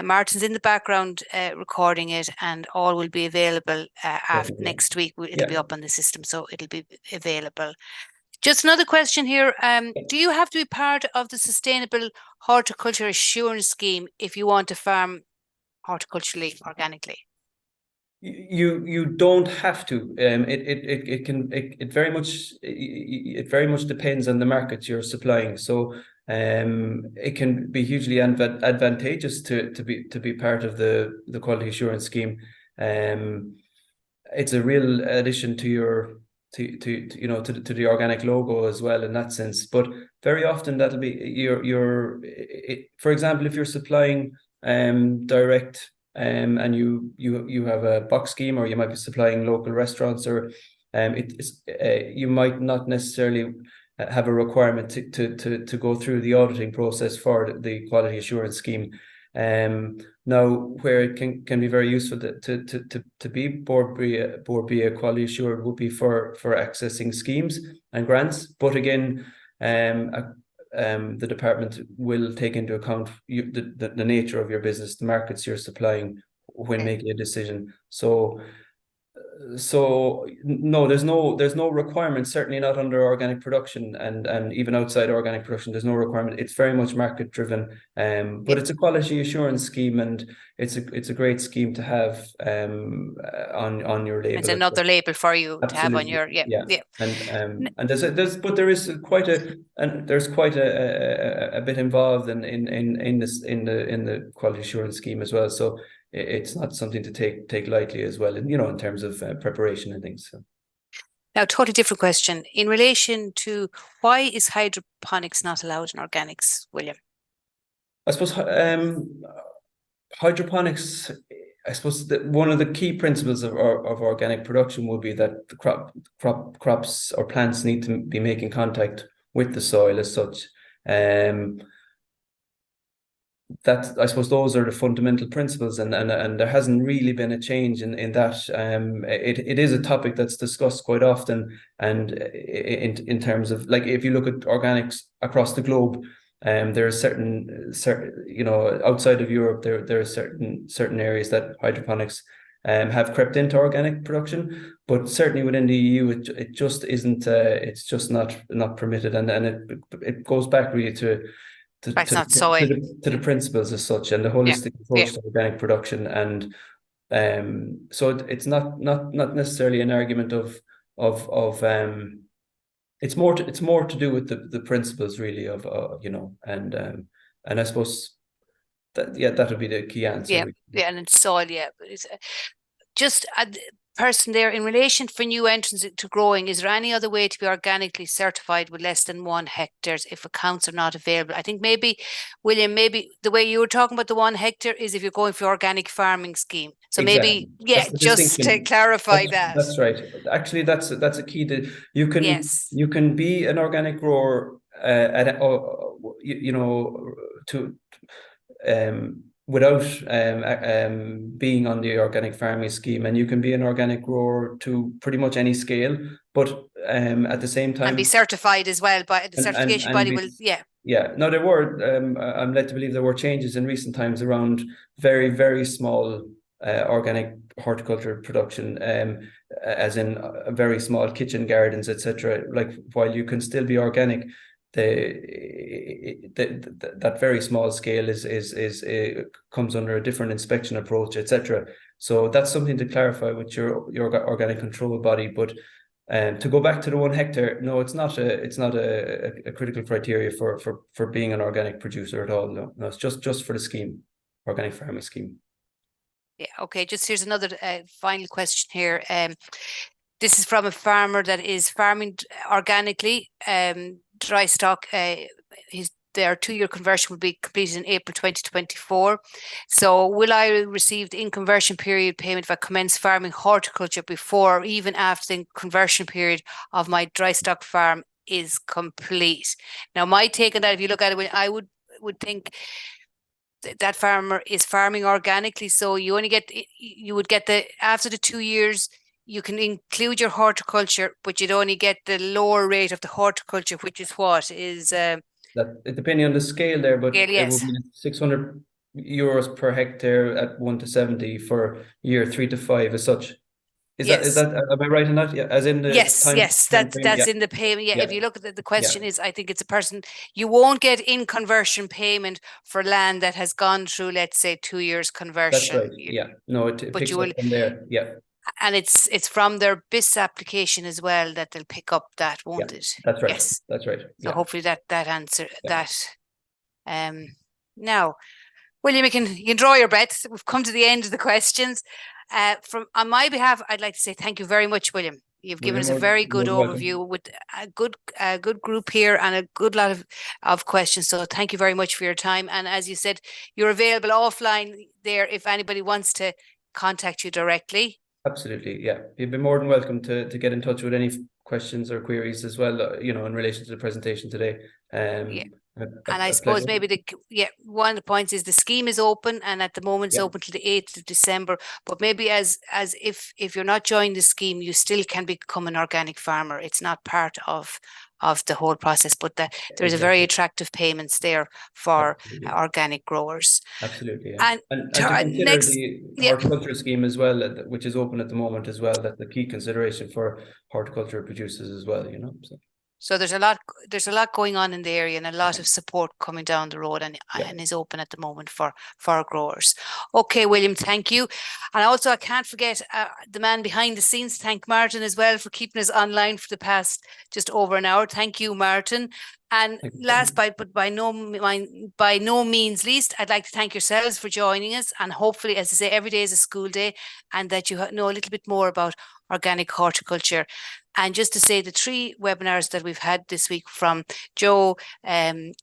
Martin's in the background recording it, and all will be available after Definitely. next week. It'll Yeah. be up on the system, so it'll be available. Just another question here. Do you have to be part of the Sustainable Horticulture Assurance Scheme if you want to farm horticulturally, organically? You don't have to. It very much depends on the markets you're supplying. So it can be hugely advantageous to be part of the quality assurance scheme. It's a real addition to your to the organic logo as well in that sense. But very often that'll be for example, if you're supplying direct and you have a box scheme, or you might be supplying local restaurants, or you might not necessarily have a requirement to go through the auditing process for the quality assurance scheme. Now, where it can be very useful to be board BA quality assured would be for accessing schemes and grants. But again, the department will take into account the nature of your business, the markets you're supplying when making a decision. So no, there's no requirement, certainly not under organic production, and even outside organic production, there's no requirement. It's very much market driven. But it's a quality assurance scheme, and it's a great scheme to have on your label. It's another label for you to have on your And there is quite a bit involved in the quality assurance scheme as well. So it's not something to take lightly as well, and in terms of preparation and things. So. Now, totally different question in relation to why is hydroponics not allowed in organics, William? I suppose hydroponics. I suppose that one of the key principles of organic production would be that the crops or plants need to be making contact with the soil as such. That, I suppose, those are the fundamental principles, and there hasn't really been a change in that. It is a topic that's discussed quite often, and in terms of, like, if you look at organics across the globe, there are certain outside of Europe, there are certain areas that hydroponics have crept into organic production, but certainly within the EU, it just isn't. It's just not permitted, and it goes back really to the principles as such, and the holistic approach to organic production. And so it's not necessarily an argument of it's more to do with the principles really of and I suppose that would be the key answer. And it's soil. It's just person there in relation for new entrants to growing. Is there any other way to be organically certified with less than 1 hectare if accounts are not available? I think maybe, William, maybe the way you were talking about the 1 hectare is if you're going for organic farming scheme. So exactly. Maybe, just to clarify that's right. Actually, that's a key to you can be an organic grower without being on the organic farming scheme, and you can be an organic grower to pretty much any scale, but at the same time, and be certified as well by the certification body. No, there were I'm led to believe there were changes in recent times around very, very small organic horticulture production, as in very small kitchen gardens, etc. Like, while you can still be organic, that very small scale is comes under a different inspection approach, etc. So that's something to clarify with your organic control body. But to go back to the 1 hectare, no, it's not a critical criteria for being an organic producer at all. No, it's just for the scheme, organic farming scheme. Yeah. Okay. Just here's another final question here. This is from a farmer that is farming organically. Dry stock, their 2-year conversion will be completed in April 2024. So will I receive the in-conversion period payment if I commence farming horticulture before or even after the conversion period of my dry stock farm is complete? Now, my take on that, if you look at it, I would think that farmer is farming organically, so you would get after the 2 years, you can include your horticulture, but you'd only get the lower rate of the horticulture, which is what is that depending on the scale there, but scale, it will yes. be €600 per hectare at 1 to 70 for year 3 to 5 as such. Yes. Am I right on that? Yeah, as in the Yes, time that's frame, in the payment. Yeah, yeah. if you look at the question is, I think it's a person, you won't get in conversion payment for land that has gone through, let's say, 2 years conversion. That's right. Yeah. No, it But picks you up will, from there. Yeah. and it's from their BIS application as well that they'll pick up that, won't it? That's right. Yes. That's right. So Yeah. hopefully that answer that. Now, William, you can draw your breath. We've come to the end of the questions. On my behalf, I'd like to say thank you very much, William. You've given us a very good overview with a good group here and a good lot of questions. So thank you very much for your time. And as you said, you're available offline there if anybody wants to contact you directly. Absolutely, yeah. You'd be more than welcome to get in touch with any questions or queries as well, in relation to the presentation today. And I suppose maybe one of the points is the scheme is open, and at the moment it's open till the 8th of December. But maybe as if you're not joining the scheme, you still can become an organic farmer. It's not part of the whole process, but there's a very attractive payments there for organic growers. Absolutely, yeah. And to consider the horticulture scheme as well, which is open at the moment as well, that's the key consideration for horticulture producers as well, So there's a lot going on in the area and a lot of support coming down the road and is open at the moment for our growers. Okay, William, thank you. And also I can't forget the man behind the scenes, thank Martin as well for keeping us online for the past just over an hour. Thank you, Martin. And last but by no means least, I'd like to thank yourselves for joining us, and hopefully, as I say, every day is a school day, and that you know a little bit more about organic horticulture. And just to say, the 3 webinars that we've had this week from Joe,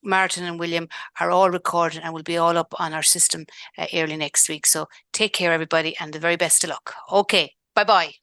Martin and William are all recorded and will be all up on our system early next week. So take care, everybody, and the very best of luck. Okay, bye-bye.